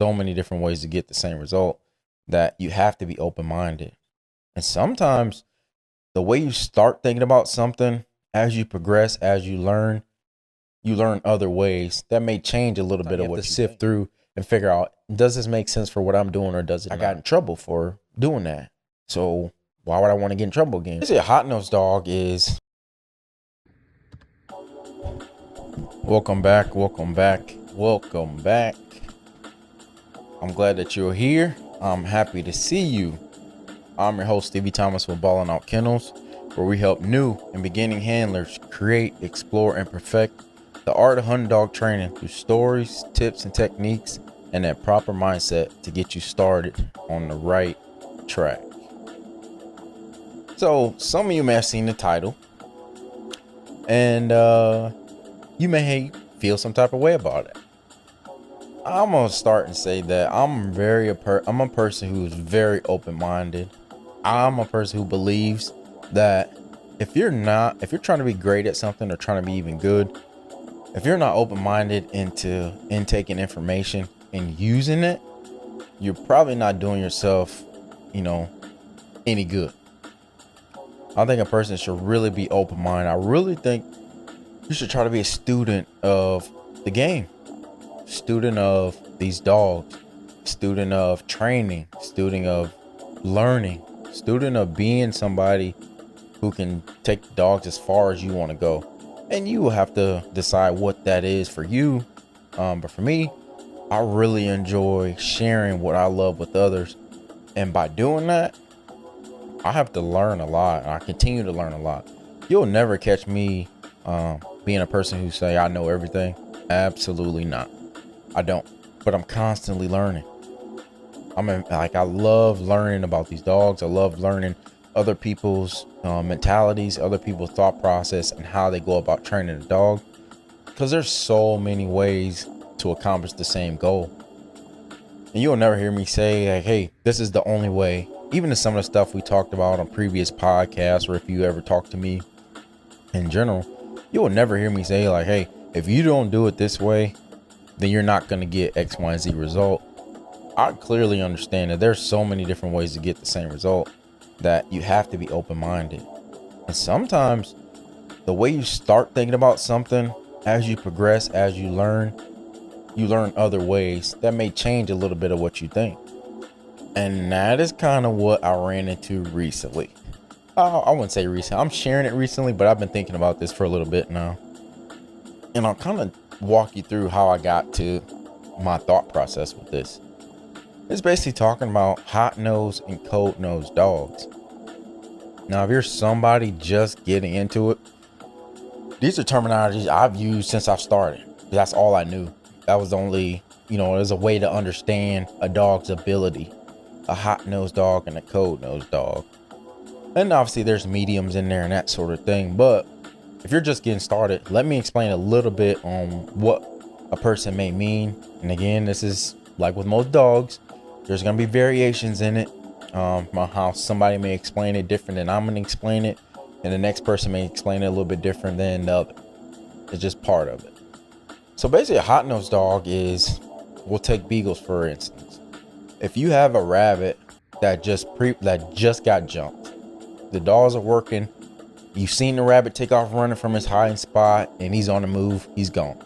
so many different ways to get the same result that you have to be open-minded. And sometimes the way you start thinking about something, as you progress, as you learn other ways that may change a little bit of what you sift through and figure out, does this make sense for what I'm doing or does it not? I got in trouble for doing that. So why would I want to get in trouble again? Basically, a hot-nosed dog is... Welcome back. I'm glad that you're here. I'm happy to see you. I'm your host, Stevie Thomas with Ballin' Out Kennels, where we help new and beginning handlers create, explore, and perfect the art of hunting dog training through stories, tips, and techniques, and that proper mindset to get you started on the right track. So, some of you may have seen the title, and you may feel some type of way about it. I'm gonna start and say that I'm a person who's very open-minded. I'm a person who believes that if you're trying to be great at something or trying to be even good, if you're not open-minded into intaking information and using it, you're probably not doing yourself, any good. I think a person should really be open-minded. I really think you should try to be a student of the game, student of these dogs, student of training, student of learning, student of being somebody who can take dogs as far as you want to go. And you will have to decide what that is for you. But for me, I really enjoy sharing what I love with others. And by doing that, I have to learn a lot. I continue to learn a lot. You'll never catch me being a person who say I know everything. Absolutely not. I don't. But I'm constantly learning. I love learning about these dogs. I love learning other people's mentalities, other people's thought process, and how they go about training a dog. Because there's so many ways to accomplish the same goal. And you'll never hear me say, like, hey, this is the only way. Even to some of the stuff we talked about on previous podcasts, or if you ever talk to me in general, you will never hear me say, like, hey, if you don't do it this way, then you're not going to get X, Y, and Z result. I clearly understand that there's so many different ways to get the same result that you have to be open-minded. And sometimes the way you start thinking about something, as you progress, as you learn other ways that may change a little bit of what you think. And that is kind of what I ran into recently. I wouldn't say recent. I'm sharing it recently, but I've been thinking about this for a little bit now. And I'll kind of walk you through how I got to my thought process with this. It's basically talking about hot-nosed and cold-nosed dogs. Now, if you're somebody just getting into it, these are terminologies I've used since I've started. That's all I knew. That was the only, there's a way to understand a dog's ability. A hot-nosed dog and a cold-nosed dog. And obviously there's mediums in there and that sort of thing. But if you're just getting started, let me explain a little bit on what a person may mean. And again, this is like with most dogs, there's going to be variations in it. How somebody may explain it different than I'm going to explain it. And the next person may explain it a little bit different than the other. It's just part of it. So basically a hot-nosed dog is, we'll take beagles for instance. If you have a rabbit that just got jumped, the dogs are working, you've seen the rabbit take off running from his hiding spot and he's on the move, he's gone.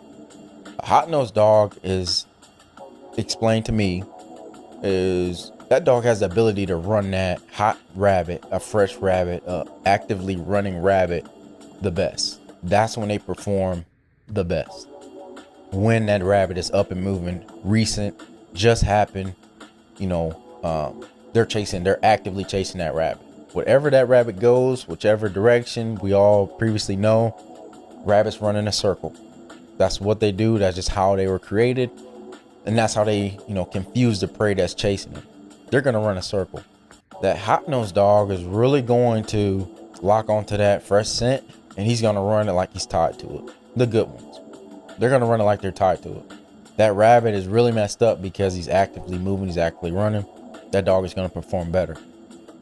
A hot-nosed dog is, explained to me, is that dog has the ability to run that hot rabbit, a fresh rabbit, actively running rabbit the best. That's when they perform the best. When that rabbit is up and moving, recent, just happened, they're actively chasing that rabbit. Whatever that rabbit goes, whichever direction, we all previously know, rabbits run in a circle. That's what they do. That's just how they were created. And that's how they, confuse the prey that's chasing them. They're going to run a circle. That hot-nosed dog is really going to lock onto that fresh scent, and he's going to run it like he's tied to it. The good ones. They're going to run it like they're tied to it. That rabbit is really messed up because he's actively moving, he's actively running. That dog is going to perform better.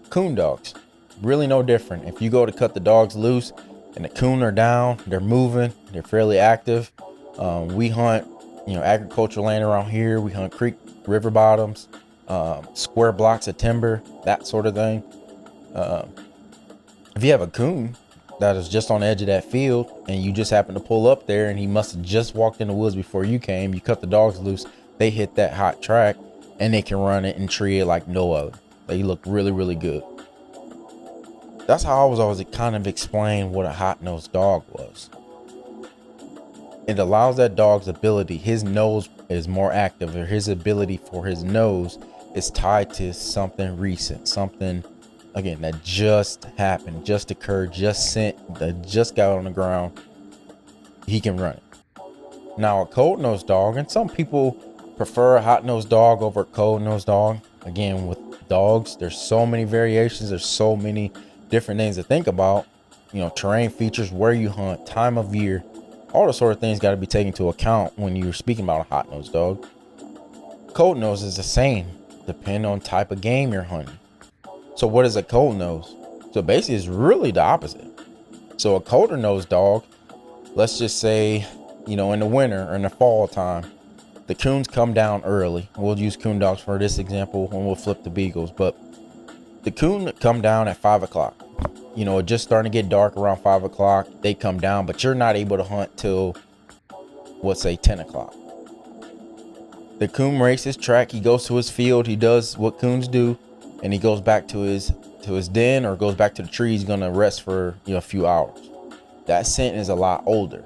Coon dogs, really no different. If you go to cut the dogs loose and the coon are down, they're moving, they're fairly active. We hunt, agricultural land around here. We hunt creek river bottoms, square blocks of timber, that sort of thing. If you have a coon that is just on the edge of that field and you just happen to pull up there and he must have just walked in the woods before you came, you cut the dogs loose, they hit that hot track and they can run it and tree it like no other. They look really, really good. That's how I was always kind of explain what a hot-nosed dog was. It allows that dog's ability, his nose is more active, or his ability for his nose is tied to something recent, something again that just happened, just occurred, just got on the ground. He can run it. Now a cold-nosed dog, and some people prefer a hot-nosed dog over a cold-nosed dog. Again, with dogs, there's so many variations, there's so many different things to think about. Terrain features, where you hunt, time of year, all the sort of things got to be taken into account when you're speaking about a hot-nosed dog. Cold nose is the same, depending on type of game you're hunting. So what is a cold nose? So basically it's really the opposite. So a colder nosed dog, let's just say, in the winter or in the fall time, the coons come down early. We'll use coon dogs for this example and we'll flip the beagles, but the coon come down at 5 o'clock. It's just starting to get dark around 5 o'clock. They come down, but you're not able to hunt till, let's say, 10 o'clock. The coon makes his track. He goes to his field. He does what coons do, and he goes back to his den or goes back to the tree. He's gonna rest for a few hours. That scent is a lot older.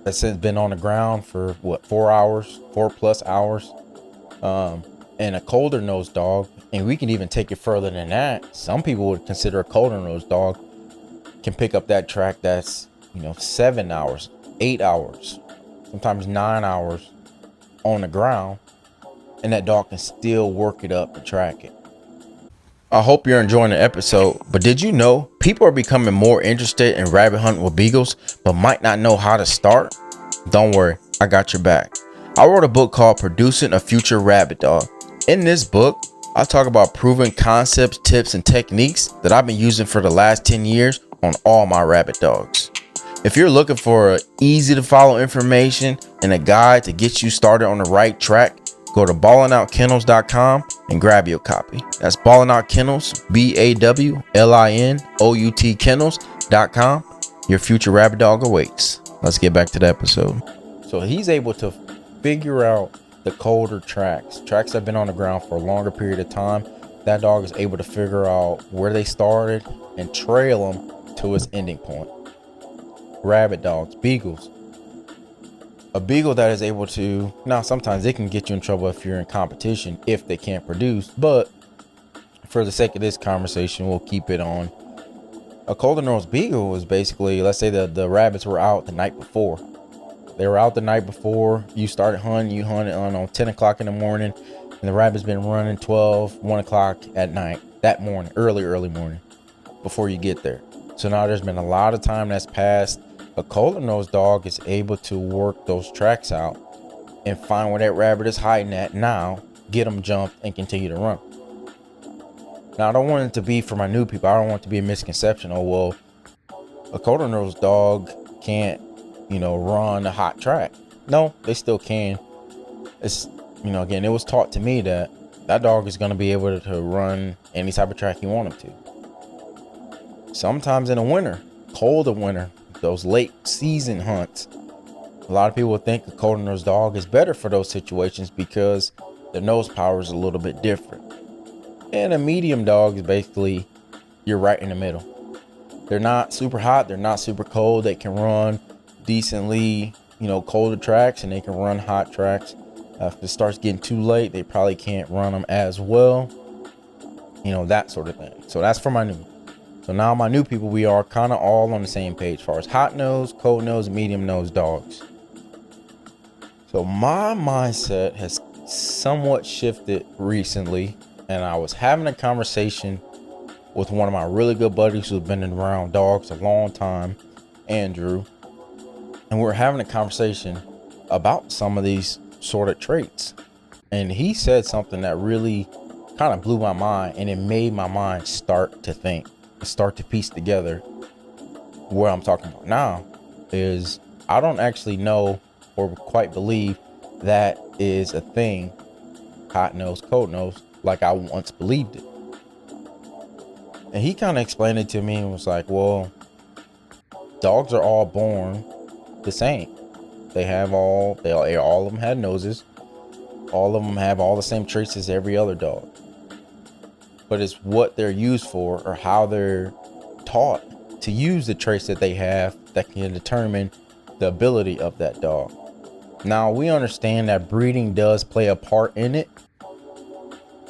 That scent's been on the ground for 4 hours, 4+ hours. And a colder nosed dog, and we can even take it further than that. Some people would consider a colder nosed dog can pick up that track that's 7 hours, 8 hours, sometimes 9 hours on the ground, and that dog can still work it up and track it. I hope you're enjoying the episode, but did you know people are becoming more interested in rabbit hunting with beagles but might not know how to start? Don't worry, I got your back. I wrote a book called Producing a Future Rabbit Dog. In this book, I talk about proven concepts, tips, and techniques that I've been using for the last 10 years on all my rabbit dogs. If you're looking for easy to follow information and a guide to get you started on the right track, go to ballinoutkennels.com and grab your copy. That's Ballin' Out Kennels, BAWLINOUT Kennels.com. Your future rabbit dog awaits. Let's get back to the episode. So he's able to figure out the colder tracks that have been on the ground for a longer period of time. That dog is able to figure out where they started and trail them to its ending point. Rabbit dogs, beagles. A beagle that is able to, now sometimes they can get you in trouble if you're in competition if they can't produce, but for the sake of this conversation, we'll keep it on. A colder nosed beagle is basically, let's say the rabbits were out the night before. They were out the night before you started hunting. You hunted on 10 o'clock in the morning, and the rabbit's been running 12, 1 o'clock at night, that morning, early morning, before you get there. So now there's been a lot of time that's passed. A colder nosed dog is able to work those tracks out and find where that rabbit is hiding at now, get them jumped, and continue to run. Now, I don't want it to be, for my new people, I don't want it to be a misconception. Oh, well, a colder nosed dog can't run a hot track. No, they still can. It's, again, it was taught to me that dog is going to be able to run any type of track you want him to. Sometimes in the winter, colder winter, those late season hunts, a lot of people think a colder nosed dog is better for those situations because the nose power is a little bit different. And a medium dog is basically, you're right in the middle. They're not super hot, they're not super cold. They can run decently, colder tracks, and they can run hot tracks. If it starts getting too late, they probably can't run them as well. That sort of thing. So that's for my new. So now my new people, we are kind of all on the same page as far as hot nose, cold nose, medium nose dogs. So my mindset has somewhat shifted recently, and I was having a conversation with one of my really good buddies who's been around dogs a long time, Andrew. And we're having a conversation about some of these sort of traits. And he said something that really kind of blew my mind, and it made my mind start to think, start to piece together. What I'm talking about now is, I don't actually know or quite believe that is a thing hot nose, cold nose, like I once believed it. And he kind of explained it to me and was like, well, dogs are all born the same. All of them had noses. All of them have all the same traits as every other dog. But it's what they're used for, or how they're taught to use the traits that they have, that can determine the ability of that dog. Now, we understand that breeding does play a part in it,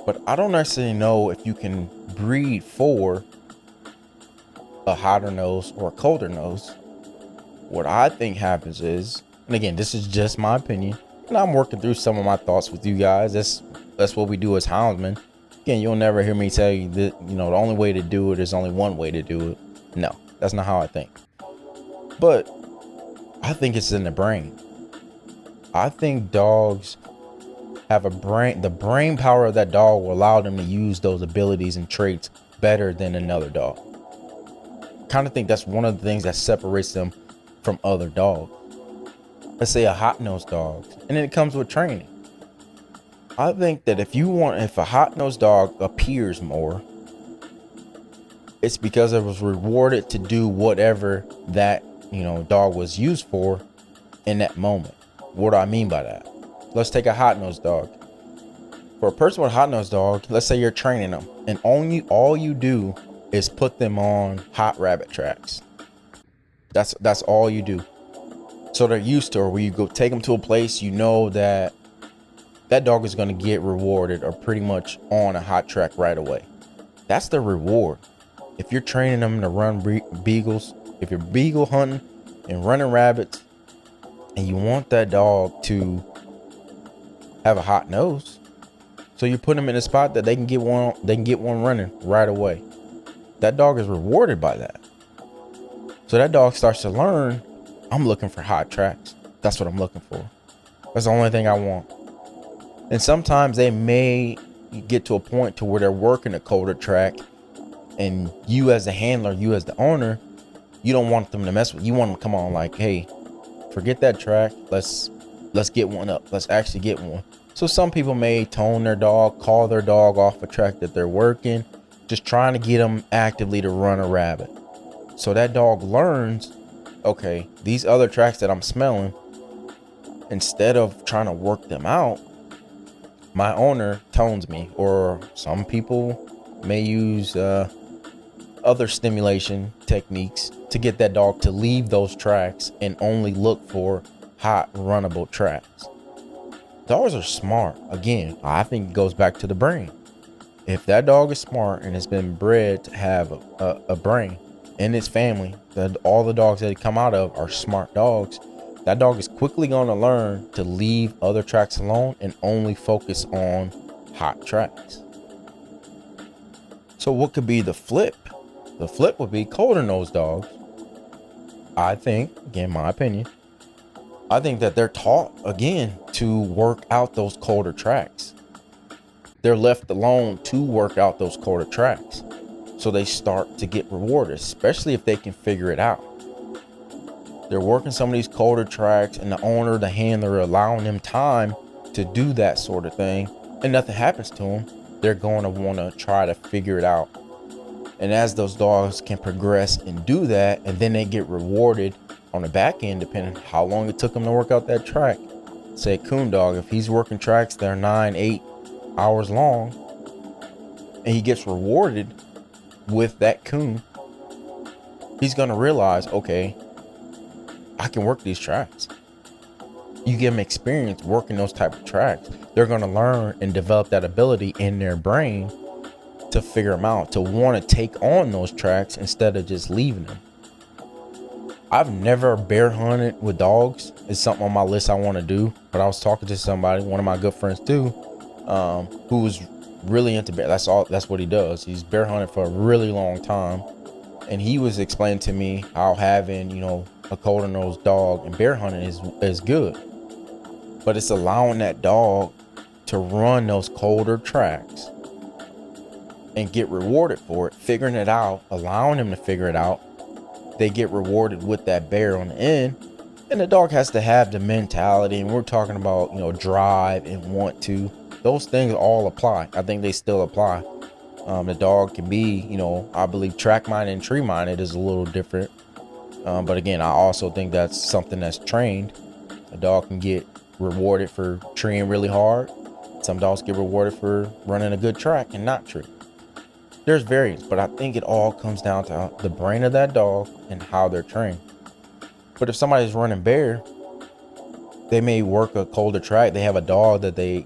but I don't necessarily know if you can breed for a hotter nose or a colder nose. What I think happens is, and again, this is just my opinion, and I'm working through some of my thoughts with you guys. That's what we do as houndsmen. Again, you'll never hear me say that, the only way to do it is only one way to do it. No, that's not how I think. But I think it's in the brain. I think dogs have a brain. The brain power of that dog will allow them to use those abilities and traits better than another dog. Kind of think that's one of the things that separates them from other dogs. Let's say a hot-nosed dog, and it comes with training. I think that if a hot-nosed dog appears more, it's because it was rewarded to do whatever that, dog was used for in that moment. What do I mean by that? Let's take a hot-nosed dog. For a person with a hot-nosed dog, let's say you're training them, and all you do is put them on hot rabbit tracks. That's all you do. So they're used to, or where you go take them to a place, that dog is going to get rewarded or pretty much on a hot track right away. That's the reward. If you're training them to run beagles, if you're beagle hunting and running rabbits, and you want that dog to have a hot nose, so you put them in a spot that they can get one running right away. That dog is rewarded by that. So that dog starts to learn, I'm looking for hot tracks. That's what I'm looking for. That's the only thing I want. And sometimes they may get to a point to where they're working a colder track, and you as the handler, you as the owner, you don't want them to mess with. You want them to come on like, hey, forget that track. Let's get one up. Let's actually get one. So some people may tone their dog, call their dog off a track that they're working, just trying to get them actively to run a rabbit. So that dog learns, okay, these other tracks that I'm smelling, instead of trying to work them out, my owner tones me. Or some people may use other stimulation techniques to get that dog to leave those tracks and only look for hot runnable tracks. Dogs are smart. Again, I think it goes back to the brain. If that dog is smart and has been bred to have a brain in its family, that all the dogs that come out of are smart dogs, that dog is quickly going to learn to leave other tracks alone and only focus on hot tracks. So what could be the flip? The flip would be colder nosed dogs. I think, again, my opinion, I think that they're taught, again, to work out those colder tracks. They're left alone to work out those colder tracks. So they start to get rewarded, especially if they can figure it out. They're working some of these colder tracks, and the owner, the handler, are allowing them time to do that sort of thing, and nothing happens to them. They're going to want to try to figure it out. And as those dogs can progress and do that, and then they get rewarded on the back end, depending on how long it took them to work out that track. Say a coon dog, if he's working tracks that are 9-8 hours long, and he gets rewarded with that coon, he's going to realize, okay, I can work these tracks. You give them experience working those type of tracks, they're going to learn and develop that ability in their brain to figure them out, to want to take on those tracks instead of just leaving them. I've never bear hunted with dogs. It's something on my list I want to do, but I was talking to somebody, one of my good friends too, who was really into bear. That's what he does. He's bear hunted for a really long time, and he was explaining to me how having, a colder nosed dog and bear hunting is good, but it's allowing that dog to run those colder tracks and get rewarded for it, figuring it out, allowing him to figure it out. They get rewarded with that bear on the end, and the dog has to have the mentality, and we're talking about, drive and want to. The those things all apply. I think they still apply. The dog can be, I believe track minded and tree minded is a little different. But again, I also think that's something that's trained. A dog can get rewarded for treeing really hard. Some dogs get rewarded for running a good track and not tree. There's variance, but I think it all comes down to the brain of that dog and how they're trained. But if somebody's running bear, they may work a colder track. They have a dog that they,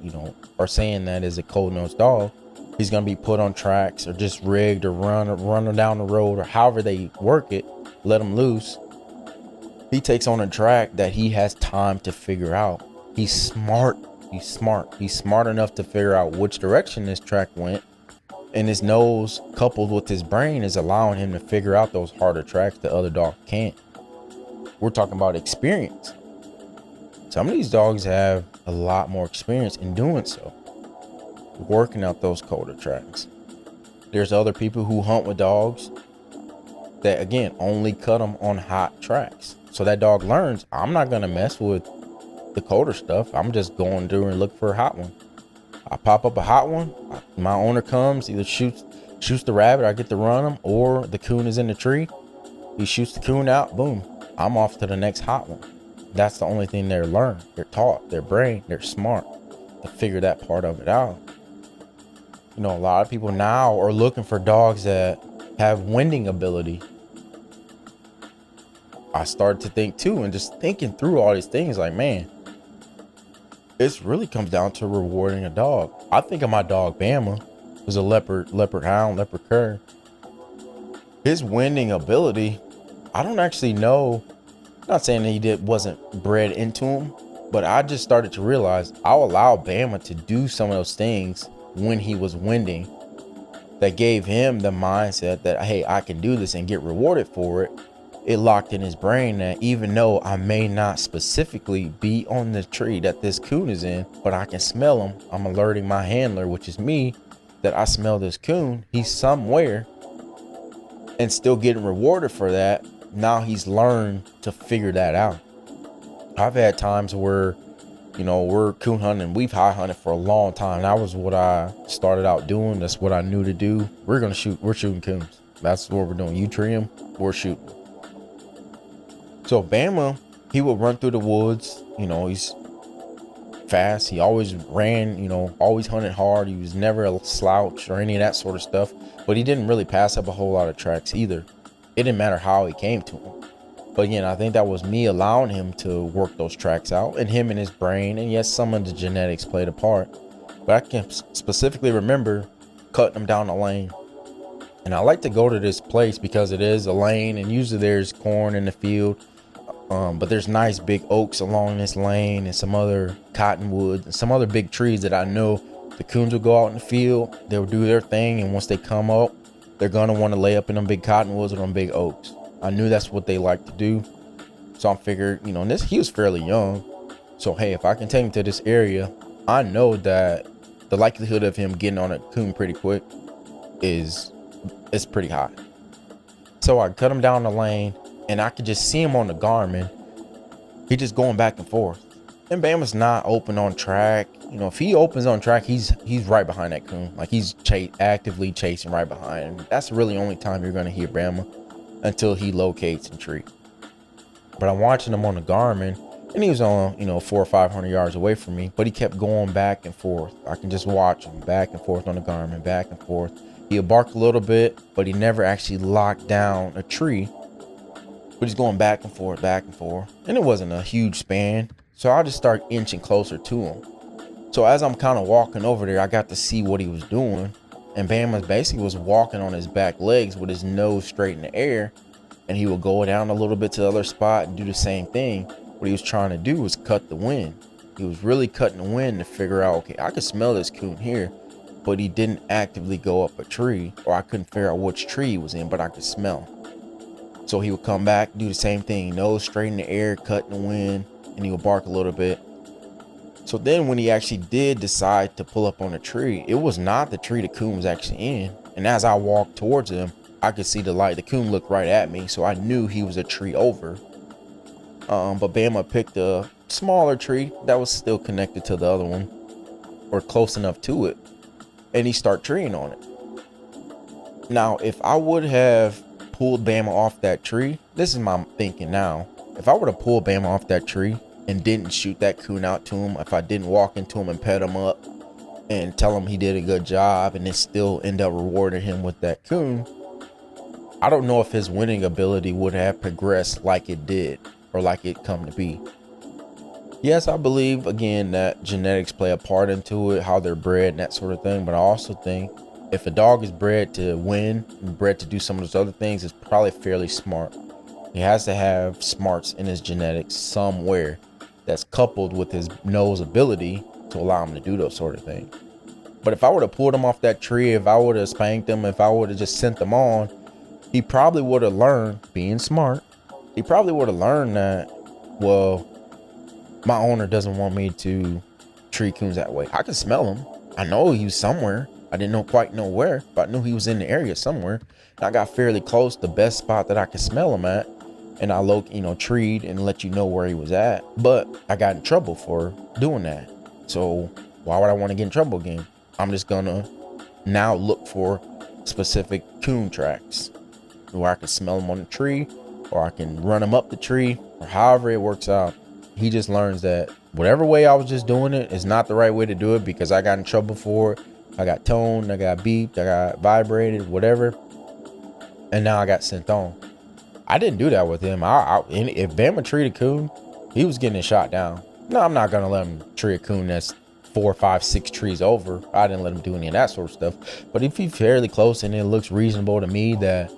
are saying that is a cold-nosed dog. He's going to be put on tracks or just rigged or run down the road or however they work it, let him loose. He takes on a track that he has time to figure out. He's smart. He's smart enough to figure out which direction this track went. And his nose coupled with his brain is allowing him to figure out those harder tracks the other dog can't. We're talking about experience. Some of these dogs have a lot more experience in doing so, working out those colder tracks. There's other people who hunt with dogs that, again, only cut them on hot tracks. So that dog learns, I'm not going to mess with the colder stuff. I'm just going through and look for a hot one. I pop up a hot one. My owner comes, either shoots the rabbit, I get to run him, or the coon is in the tree. He shoots the coon out, boom. I'm off to the next hot one. That's the only thing they're learned. They're taught, their brain, they're smart to figure that part of it out. A lot of people now are looking for dogs that have winding ability. I started to think too, and just thinking through all these things, like, man, it really comes down to rewarding a dog. I think of my dog Bama, who's a leopard hound, leopard cur. His winding ability, I don't actually know. I'm not saying that he wasn't bred into him, but I just started to realize I'll allow Bama to do some of those things when he was winding that gave him the mindset that, hey, I can do this and get rewarded for it. It locked in his brain that even though I may not specifically be on the tree that this coon is in, but I can smell him. I'm alerting my handler, which is me, that I smell this coon. He's somewhere, and still getting rewarded for that. Now he's learned to figure that out. I've had times where, we're coon hunting. We've high hunted for a long time. That was what I started out doing. That's what I knew to do. We're shooting coons. That's what we're doing. You tree them, we're shooting. So Bama, he would run through the woods. He's fast. He always ran, always hunted hard. He was never a slouch or any of that sort of stuff. But he didn't really pass up a whole lot of tracks either. It didn't matter how he came to him. But again, I think that was me allowing him to work those tracks out, and him and his brain. And yes, some of the genetics played a part. But I can specifically remember cutting him down the lane. And I like to go to this place because it is a lane, and usually there's corn in the field. But there's nice big oaks along this lane and some other cottonwoods and some other big trees that I know the coons will go out in the field. They'll do their thing. And once they come up, they're going to want to lay up in them big cottonwoods or them big oaks. I knew that's what they like to do. So I figured, he was fairly young. So, hey, if I can take him to this area, I know that the likelihood of him getting on a coon pretty quick is pretty high. So I cut him down the lane. And I could just see him on the Garmin. He just going back and forth. And Bama's not open on track. If he opens on track, he's right behind that coon. Like he's actively chasing right behind him. That's really the only time you're going to hear Bama until he locates and tree. But I'm watching him on the Garmin, and he was on, 400 or 500 yards away from me. But he kept going back and forth. I can just watch him back and forth on the Garmin, back and forth. He'll bark a little bit, but he never actually locked down a tree. But he's going back and forth, and it wasn't a huge span. So I just start inching closer to him. So as I'm kind of walking over there, I got to see what he was doing. And Bama basically was walking on his back legs with his nose straight in the air. And he would go down a little bit to the other spot and do the same thing. What he was trying to do was cut the wind. He was really cutting the wind to figure out, okay, I could smell this coon here. But he didn't actively go up a tree, or I couldn't figure out which tree he was in, but I could smell him. So he would come back, do the same thing, nose straight in the air, cutting the wind, and he would bark a little bit. So then when he actually did decide to pull up on a tree, it was not the tree the coon was actually in. And as I walked towards him, I could see the light. The coon looked right at me, so I knew he was a tree over. But Bama picked a smaller tree that was still connected to the other one. or close enough to it, and he start treeing on it. Now, if I would have pulled Bama off that tree, this is my thinking now. If I were to pull Bama off that tree and didn't shoot that coon out to him, if I didn't walk into him and pet him up and tell him he did a good job and then still end up rewarding him with that coon, I don't know if his winning ability would have progressed like it did or like it come to be. Yes, I believe, again, that genetics play a part into it, how they're bred and that sort of thing. But I also think if a dog is bred to win and bred to do some of those other things, it's probably fairly smart. He has to have smarts in his genetics somewhere that's coupled with his nose ability to allow him to do those sort of things. But if I would have pulled him off that tree, if I would have spanked him, if I would have just sent them on, he probably would have learned, being smart, he probably would have learned that, well, my owner doesn't want me to treat coons that way. I can smell him. I know he was somewhere. I didn't quite know where, but I knew he was in the area somewhere. And I got fairly close, the best spot that I could smell him at. And I treed and let you know where he was at. But I got in trouble for doing that. So why would I want to get in trouble again? I'm just gonna now look for specific coon tracks where I can smell them on the tree, or I can run them up the tree, or however it works out. He just learns that whatever way I was just doing it is not the right way to do it, because I got in trouble for it. I got toned, I got beeped, I got vibrated, whatever. And now I got sent on. I didn't do that with him. If Bama treated a coon, he was getting shot down. No, I'm not going to let him tree a coon that's 4, 5, 6 trees over. I didn't let him do any of that sort of stuff. But if he's fairly close and it looks reasonable to me that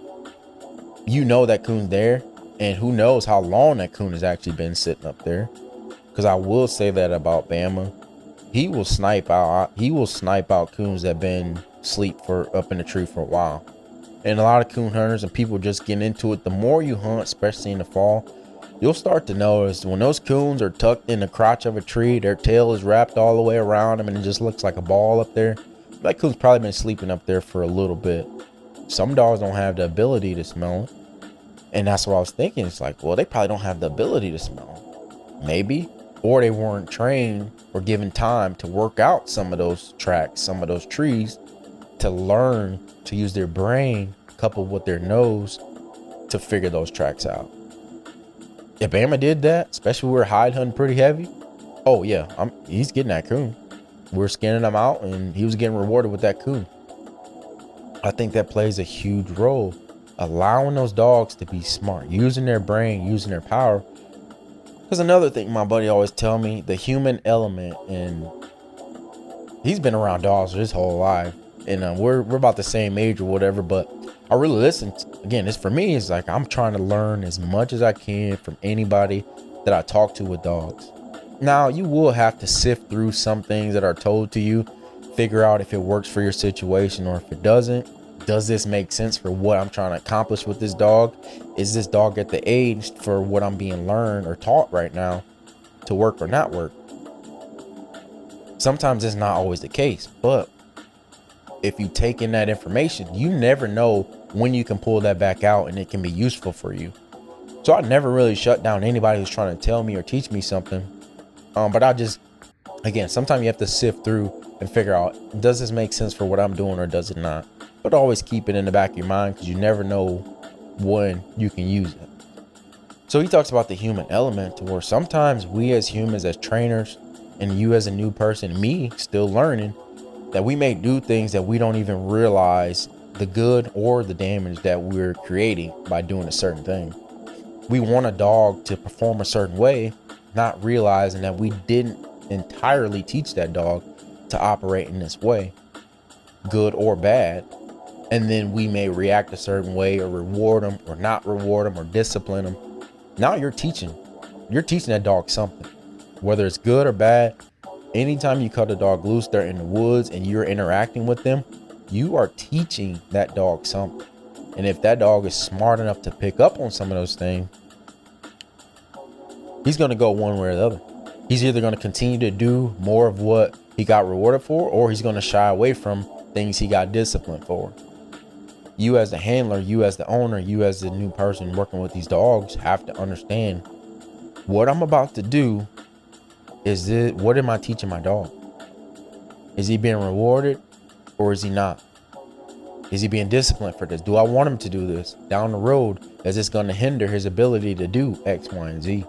that coon's there, and who knows how long that coon has actually been sitting up there. Because I will say that about Bama. He will snipe out coons that been asleep for up in the tree for a while. And a lot of coon hunters and people just getting into it, the more you hunt, especially in the fall, you'll start to notice when those coons are tucked in the crotch of a tree, their tail is wrapped all the way around them and it just looks like a ball up there. That coon's probably been sleeping up there for a little bit. Some dogs don't have the ability to smell it. And that's what I was thinking. It's like, well, they probably don't have the ability to smell it. Maybe. Or they weren't trained or given time to work out some of those tracks, some of those trees, to learn to use their brain coupled with their nose to figure those tracks out. If Bama did that, especially when we're hide hunting pretty heavy, oh yeah, he's getting that coon. We're scanning him out and he was getting rewarded with that coon. I think that plays a huge role. Allowing those dogs to be smart, using their brain, using their power. Because another thing my buddy always tell me, the human element, and he's been around dogs his whole life, and we're about the same age or whatever, but I really listen. Again, it's for me, it's like I'm trying to learn as much as I can from anybody that I talk to with dogs. Now, you will have to sift through some things that are told to you, figure out if it works for your situation or if it doesn't. Does this make sense for what I'm trying to accomplish with this dog? Is this dog at the age for what I'm being learned or taught right now to work or not work? Sometimes it's not always the case, but if you take in that information, you never know when you can pull that back out and it can be useful for you. So I never really shut down anybody who's trying to tell me or teach me something. But I just, again, sometimes you have to sift through and figure out, does this make sense for what I'm doing or does it not? But always keep it in the back of your mind, because you never know when you can use it. So he talks about the human element, to where sometimes we as humans, as trainers, and you as a new person, me still learning, that we may do things that we don't even realize the good or the damage that we're creating by doing a certain thing. We want a dog to perform a certain way, not realizing that we didn't entirely teach that dog to operate in this way, good or bad. And then we may react a certain way or reward them or not reward them or discipline them. Now you're teaching that dog something, whether it's good or bad. Anytime you cut a dog loose, they're in the woods and you're interacting with them, you are teaching that dog something. And if that dog is smart enough to pick up on some of those things, he's going to go one way or the other. He's either going to continue to do more of what he got rewarded for, or he's going to shy away from things he got disciplined for. You as the handler, you as the owner, you as the new person working with these dogs have to understand what I'm about to do. What am I teaching my dog? Is he being rewarded or is he not? Is he being disciplined for this? Do I want him to do this down the road? Is this going to hinder his ability to do X, Y, and Z?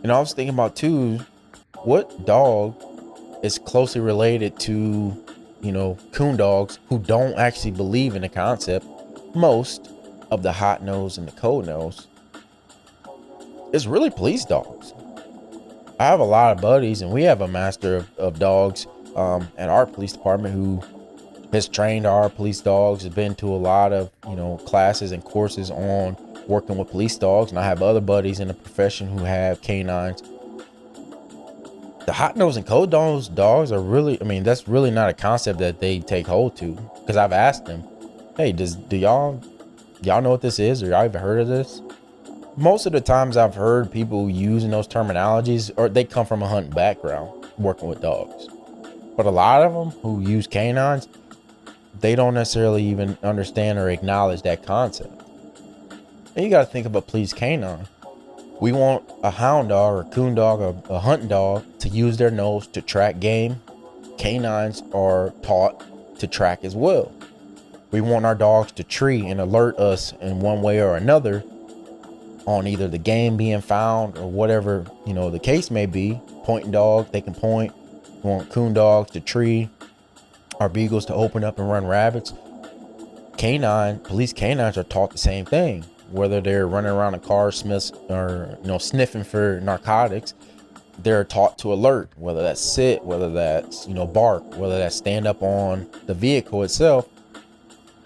And I was thinking about too, what dog is closely related to, coon dogs who don't actually believe in the concept. Most of the hot nose and the cold nose is really police dogs. I have a lot of buddies, and we have a master of dogs at our police department who has trained our police dogs, has been to a lot of, classes and courses on working with police dogs. And I have other buddies in the profession who have canines. The hot nose and cold nose dogs are really, that's really not a concept that they take hold to. Because I've asked them, hey, do y'all know what this is, or y'all ever heard of this? Most of the times I've heard people using those terminologies, or they come from a hunting background working with dogs. But a lot of them who use canines, they don't necessarily even understand or acknowledge that concept. And you got to think of a police canine. We want a hound dog or a coon dog or a hunting dog to use their nose to track game. Canines are taught to track as well. We want our dogs to tree and alert us in one way or another on either the game being found or whatever, the case may be. Pointing dogs, they can point. We want coon dogs to tree. Our beagles to open up and run rabbits. Police canines are taught the same thing. Whether they're running around a car, sniffing for narcotics, they're taught to alert. Whether that's sit, whether that's, bark, whether that's stand up on the vehicle itself,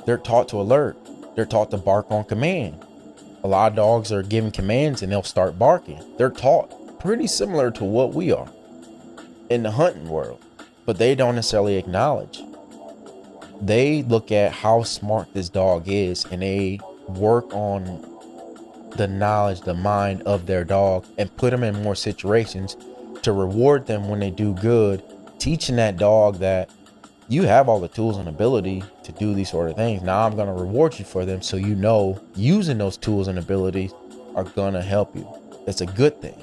they're taught to alert. They're taught to bark on command. A lot of dogs are given commands and they'll start barking. They're taught pretty similar to what we are in the hunting world, but they don't necessarily acknowledge. They look at how smart this dog is and they work on the knowledge, the mind of their dog, and put them in more situations to reward them when they do good, teaching that dog that you have all the tools and ability to do these sort of things. Now I'm going to reward you for them, so using those tools and abilities are going to help you. It's a good thing.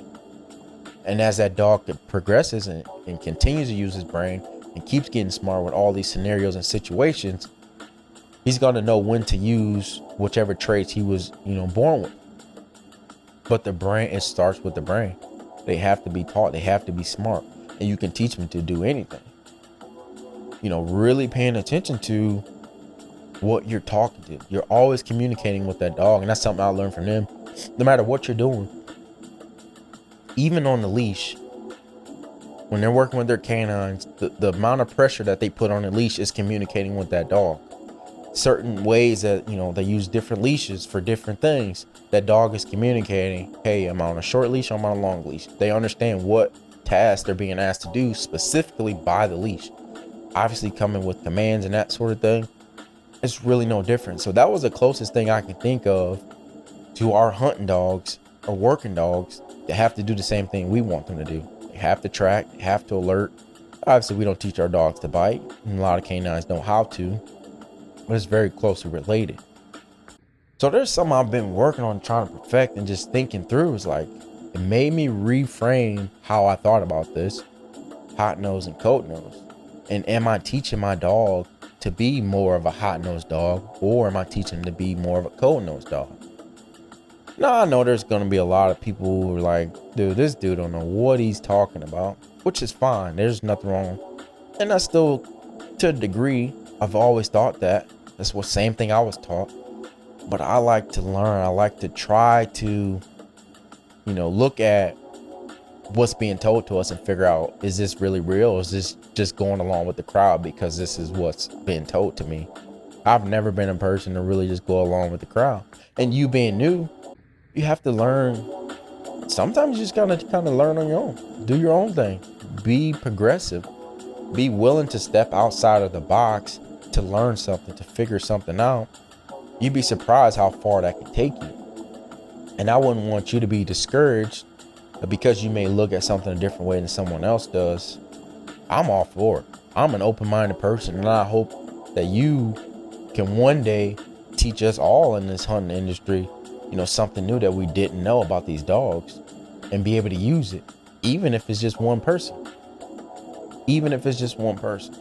And as that dog progresses and continues to use his brain and keeps getting smart with all these scenarios and situations, he's going to know when to use whichever traits he was, born with. But the brain, it starts with the brain. They have to be taught. They have to be smart. And you can teach them to do anything. Really paying attention to what you're talking to. You're always communicating with that dog. And that's something I learned from them. No matter what you're doing, even on the leash, when they're working with their canines, the amount of pressure that they put on the leash is communicating with that dog. Certain ways that, they use different leashes for different things. That dog is communicating, hey, I'm on a short leash, I'm on a long leash. They understand what task they're being asked to do specifically by the leash. Obviously coming with commands and that sort of thing, it's really no different. So that was the closest thing I can think of to our hunting dogs or working dogs that have to do the same thing we want them to do. They have to track, they have to alert. Obviously we don't teach our dogs to bite, and a lot of canines know how to, but it's very closely related. So there's something I've been working on trying to perfect and just thinking through. It's like, it made me reframe how I thought about this, hot nose and cold nose. And am I teaching my dog to be more of a hot nosed dog, or am I teaching him to be more of a cold nosed dog? Now I know there's going to be a lot of people who are like, dude, this dude don't know what he's talking about, which is fine. There's nothing wrong. And I still, to a degree, I've always thought that. That's the same thing I was taught. But I like to learn. I like to try to, look at what's being told to us and figure out, is this really real? Or is this just going along with the crowd because this is what's being told to me? I've never been a person to really just go along with the crowd. And you being new, you have to learn. Sometimes you just gotta kind of learn on your own. Do your own thing. Be progressive. Be willing to step outside of the box to learn something, to figure something out. You'd be surprised how far that can take you. And I wouldn't want you to be discouraged because you may look at something a different way than someone else does. I'm all for it. I'm an open-minded person, and I hope that you can one day teach us all in this hunting industry, something new that we didn't know about these dogs, and be able to use it, even if it's just one person. even if it's just one person.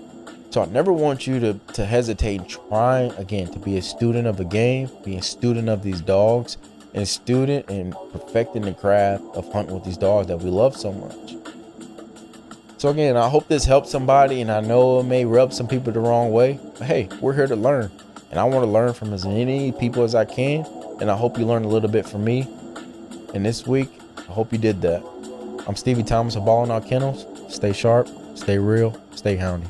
So I never want you to hesitate trying again to be a student of the game, be a student of these dogs, and a student in perfecting the craft of hunting with these dogs that we love so much. So again, I hope this helps somebody, and I know it may rub some people the wrong way, but hey, we're here to learn, and I want to learn from as many people as I can, and I hope you learned a little bit from me. And this week, I hope you did that. I'm Stevie Thomas of Ballin' Out Kennels. Stay sharp, stay real, stay houndy.